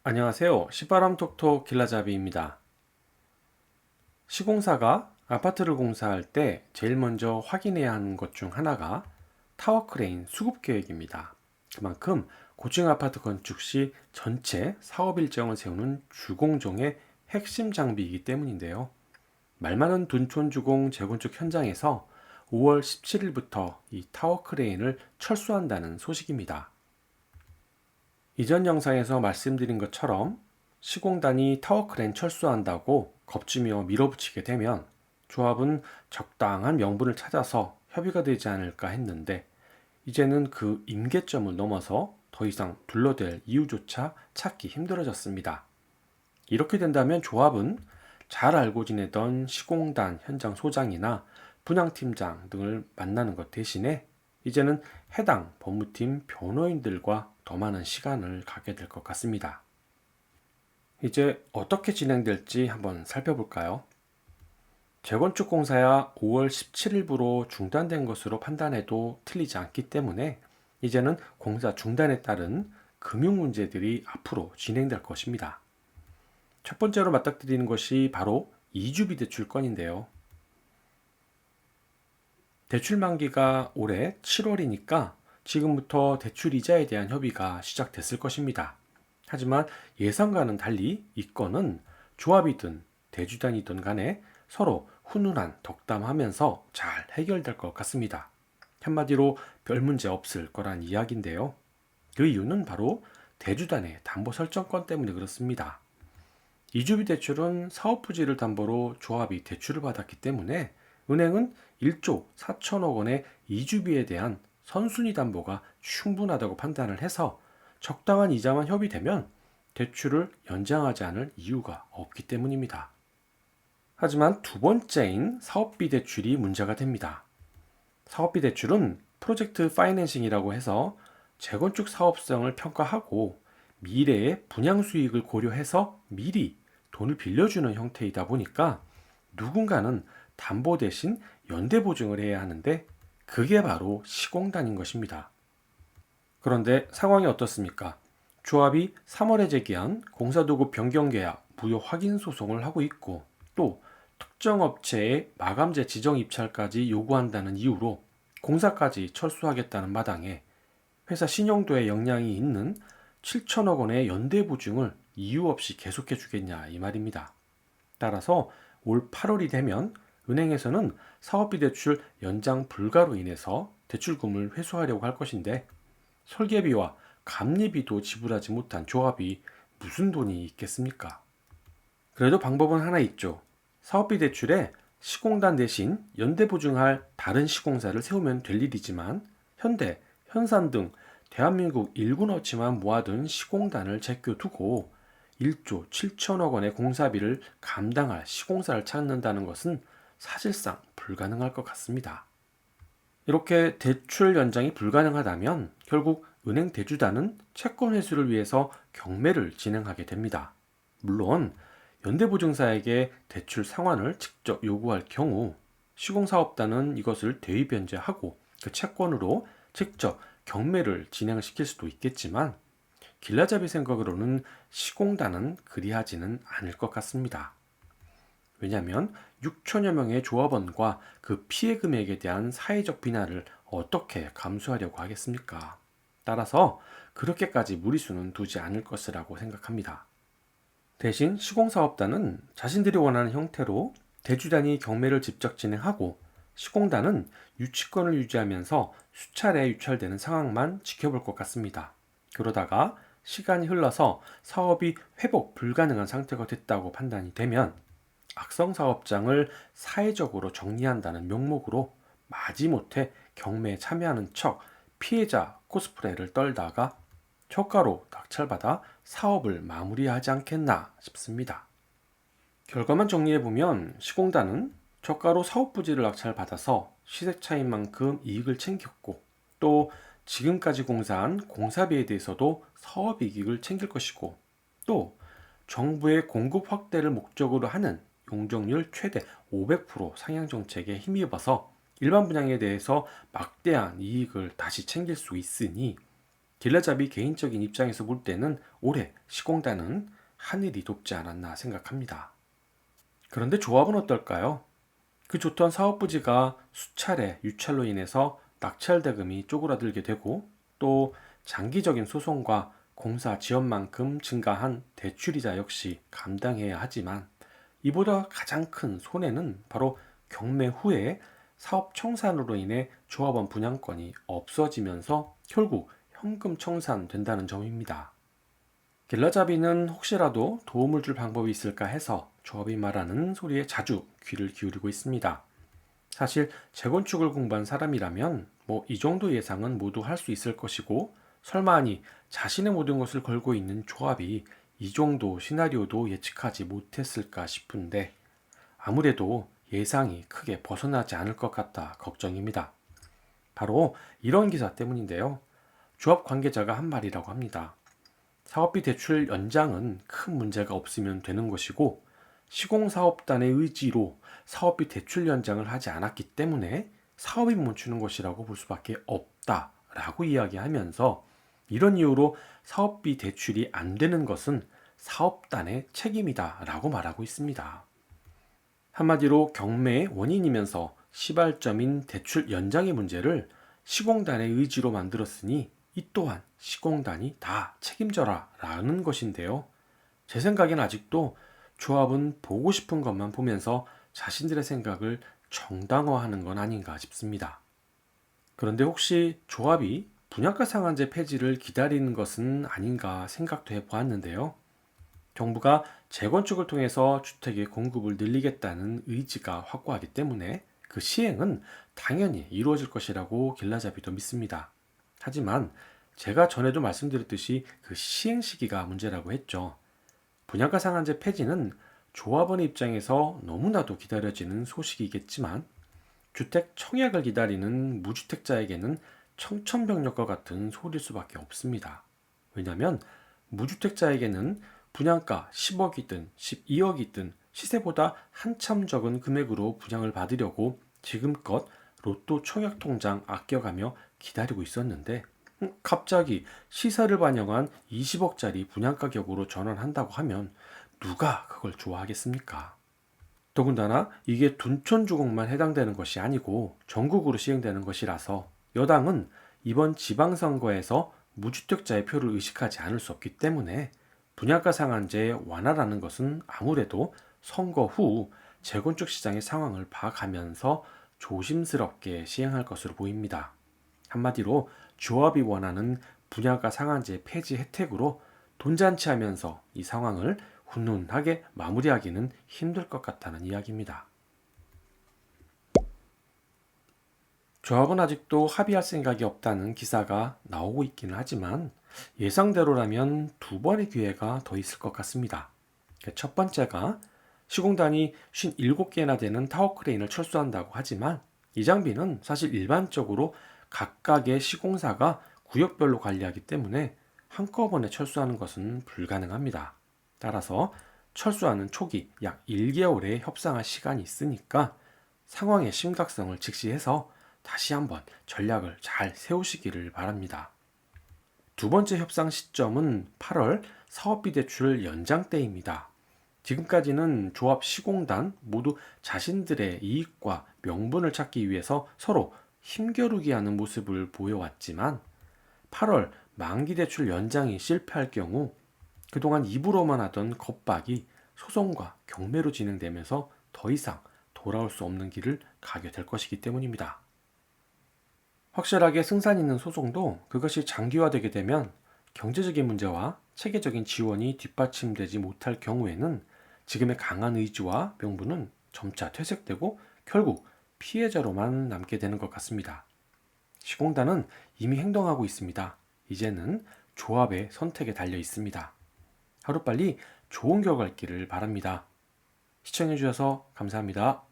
안녕하세요. 시바람 톡톡 길라잡이입니다. 시공사가 아파트를 공사할 때 제일 먼저 확인해야 하는 것 중 하나가 타워 크레인 수급 계획입니다. 그만큼 고층 아파트 건축 시 전체 사업 일정을 세우는 주공종의 핵심 장비이기 때문인데요. 말 많은 둔촌주공 재건축 현장에서 5월 17일부터 이 타워 크레인을 철수한다는 소식입니다. 이전 영상에서 말씀드린 것처럼 시공단이 타워크레인 철수한다고 겁주며 밀어붙이게 되면 조합은 적당한 명분을 찾아서 협의가 되지 않을까 했는데 이제는 그 임계점을 넘어서 더 이상 둘러댈 이유조차 찾기 힘들어졌습니다. 이렇게 된다면 조합은 잘 알고 지내던 시공단 현장 소장이나 분양팀장 등을 만나는 것 대신에 이제는 해당 법무팀 변호인들과 더 많은 시간을 갖게 될 것 같습니다. 이제 어떻게 진행될지 한번 살펴볼까요? 재건축 공사야 5월 17일부로 중단된 것으로 판단해도 틀리지 않기 때문에 이제는 공사 중단에 따른 금융 문제들이 앞으로 진행될 것입니다. 첫 번째로 맞닥뜨리는 것이 바로 이주비 대출 건인데요. 대출 만기가 올해 7월이니까 지금부터 대출 이자에 대한 협의가 시작됐을 것입니다. 하지만 예상과는 달리 이 건은 조합이든 대주단이든 간에 서로 훈훈한 덕담하면서 잘 해결될 것 같습니다. 한마디로 별 문제 없을 거란 이야기인데요. 그 이유는 바로 대주단의 담보 설정권 때문에 그렇습니다. 이주비 대출은 사업 부지를 담보로 조합이 대출을 받았기 때문에 은행은 1조 4천억 원의 이주비에 대한 선순위 담보가 충분하다고 판단을 해서 적당한 이자만 협의되면 대출을 연장하지 않을 이유가 없기 때문입니다. 하지만 두 번째인 사업비 대출이 문제가 됩니다. 사업비 대출은 프로젝트 파이낸싱이라고 해서 재건축 사업성을 평가하고 미래의 분양 수익을 고려해서 미리 돈을 빌려주는 형태이다 보니까 누군가는 담보 대신 연대 보증을 해야 하는데 그게 바로 시공단인 것입니다. 그런데 상황이 어떻습니까? 조합이 3월에 제기한 공사도급 변경계약 무효 확인 소송을 하고 있고 또 특정 업체의 마감재 지정 입찰까지 요구한다는 이유로 공사까지 철수하겠다는 마당에 회사 신용도에 영향이 있는 7천억 원의 연대 보증을 이유 없이 계속해 주겠냐 이 말입니다. 따라서 올 8월이 되면 은행에서는 사업비 대출 연장 불가로 인해서 대출금을 회수하려고 할 것인데 설계비와 감리비도 지불하지 못한 조합이 무슨 돈이 있겠습니까? 그래도 방법은 하나 있죠. 사업비 대출에 시공단 대신 연대 보증할 다른 시공사를 세우면 될 일이지만 현대, 현산 등 대한민국 일군업체만 모아둔 시공단을 제껴두고 1조 7천억 원의 공사비를 감당할 시공사를 찾는다는 것은 사실상 불가능할 것 같습니다. 이렇게 대출 연장이 불가능하다면 결국 은행 대주단은 채권 회수를 위해서 경매를 진행하게 됩니다. 물론 연대보증사에게 대출 상환을 직접 요구할 경우 시공사업단은 이것을 대위 변제하고 그 채권으로 직접 경매를 진행시킬 수도 있겠지만 길라잡이 생각으로는 시공단은 그리하지는 않을 것 같습니다. 왜냐하면 6천여 명의 조합원과 그 피해 금액에 대한 사회적 비난을 어떻게 감수하려고 하겠습니까? 따라서 그렇게까지 무리수는 두지 않을 것이라고 생각합니다. 대신 시공사업단은 자신들이 원하는 형태로 대주단이 경매를 직접 진행하고 시공단은 유치권을 유지하면서 수차례 유찰되는 상황만 지켜볼 것 같습니다. 그러다가 시간이 흘러서 사업이 회복 불가능한 상태가 됐다고 판단이 되면 악성 사업장을 사회적으로 정리한다는 명목으로 마지못해 경매에 참여하는 척 피해자 코스프레를 떨다가 효과로 낙찰받아 사업을 마무리하지 않겠나 싶습니다. 결과만 정리해보면 시공단은 저가로 사업 부지를 낙찰받아서 시세 차인 만큼 이익을 챙겼고 또 지금까지 공사한 공사비에 대해서도 사업 이익을 챙길 것이고 또 정부의 공급 확대를 목적으로 하는 용적률 최대 500% 상향 정책에 힘입어서 일반 분양에 대해서 막대한 이익을 다시 챙길 수 있으니 길라잡이 개인적인 입장에서 볼 때는 올해 시공단은 하늘이 돕지 않았나 생각합니다. 그런데 조합은 어떨까요? 그 좋던 사업 부지가 수차례 유찰로 인해서 낙찰 대금이 쪼그라들게 되고 또 장기적인 소송과 공사 지연만큼 증가한 대출이자 역시 감당해야 하지만 이보다 가장 큰 손해는 바로 경매 후에 사업 청산으로 인해 조합원 분양권이 없어지면서 결국 현금 청산된다는 점입니다. 길라잡이는 혹시라도 도움을 줄 방법이 있을까 해서 조합이 말하는 소리에 자주 귀를 기울이고 있습니다. 사실 재건축을 공부한 사람이라면 이 정도 예상은 모두 할 수 있을 것이고 설마하니 자신의 모든 것을 걸고 있는 조합이 이 정도 시나리오도 예측하지 못했을까 싶은데 아무래도 예상이 크게 벗어나지 않을 것 같다 걱정입니다. 바로 이런 기사 때문인데요. 조합 관계자가 한 말이라고 합니다. 사업비 대출 연장은 큰 문제가 없으면 되는 것이고 시공사업단의 의지로 사업비 대출 연장을 하지 않았기 때문에 사업이 멈추는 것이라고 볼 수밖에 없다라고 이야기하면서 이런 이유로 사업비 대출이 안 되는 것은 사업단의 책임이다라고 말하고 있습니다. 한마디로 경매의 원인이면서 시발점인 대출 연장의 문제를 시공단의 의지로 만들었으니 이 또한 시공단이 다 책임져라 라는 것인데요. 제 생각엔 아직도 조합은 보고 싶은 것만 보면서 자신들의 생각을 정당화하는 건 아닌가 싶습니다. 그런데 혹시 조합이 분양가 상한제 폐지를 기다리는 것은 아닌가 생각도 해보았는데요. 정부가 재건축을 통해서 주택의 공급을 늘리겠다는 의지가 확고하기 때문에 그 시행은 당연히 이루어질 것이라고 길라잡이도 믿습니다. 하지만 제가 전에도 말씀드렸듯이 그 시행 시기가 문제라고 했죠. 분양가 상한제 폐지는 조합원의 입장에서 너무나도 기다려지는 소식이겠지만 주택 청약을 기다리는 무주택자에게는 청천벽력과 같은 소리일 수밖에 없습니다. 왜냐하면 무주택자에게는 분양가 10억이든 12억이든 시세보다 한참 적은 금액으로 분양을 받으려고 지금껏 로또 청약 통장 아껴가며 기다리고 있었는데 갑자기 시세를 반영한 20억짜리 분양 가격으로 전환한다고 하면 누가 그걸 좋아하겠습니까? 더군다나 이게 둔촌주공만 해당되는 것이 아니고 전국으로 시행되는 것이라서 여당은 이번 지방선거에서 무주택자의 표를 의식하지 않을 수 없기 때문에 분양가 상한제 완화라는 것은 아무래도 선거 후 재건축 시장의 상황을 봐가면서 조심스럽게 시행할 것으로 보입니다. 한마디로 조합이 원하는 분양가 상한제 폐지 혜택으로 돈잔치하면서 이 상황을 훈훈하게 마무리하기는 힘들 것 같다는 이야기입니다. 조합은 아직도 합의할 생각이 없다는 기사가 나오고 있기는 하지만 예상대로라면 두 번의 기회가 더 있을 것 같습니다. 첫 번째가 시공단이 57개나 되는 타워 크레인을 철수한다고 하지만 이 장비는 사실 일반적으로 각각의 시공사가 구역별로 관리하기 때문에 한꺼번에 철수하는 것은 불가능합니다. 따라서 철수하는 초기 약 1개월의 협상할 시간이 있으니까 상황의 심각성을 직시해서 다시 한번 전략을 잘 세우시기를 바랍니다. 두 번째 협상 시점은 8월 사업비 대출 연장 때입니다. 지금까지는 조합 시공단 모두 자신들의 이익과 명분을 찾기 위해서 서로 힘겨루기 하는 모습을 보여왔지만 8월 만기 대출 연장이 실패할 경우 그동안 입으로만 하던 겁박이 소송과 경매로 진행되면서 더 이상 돌아올 수 없는 길을 가게 될 것이기 때문입니다. 확실하게 승산 있는 소송도 그것이 장기화되게 되면 경제적인 문제와 체계적인 지원이 뒷받침되지 못할 경우에는 지금의 강한 의지와 명분은 점차 퇴색되고 결국 피해자로만 남게 되는 것 같습니다. 시공단은 이미 행동하고 있습니다. 이제는 조합의 선택에 달려 있습니다. 하루빨리 좋은 결과 있기를 바랍니다. 시청해주셔서 감사합니다.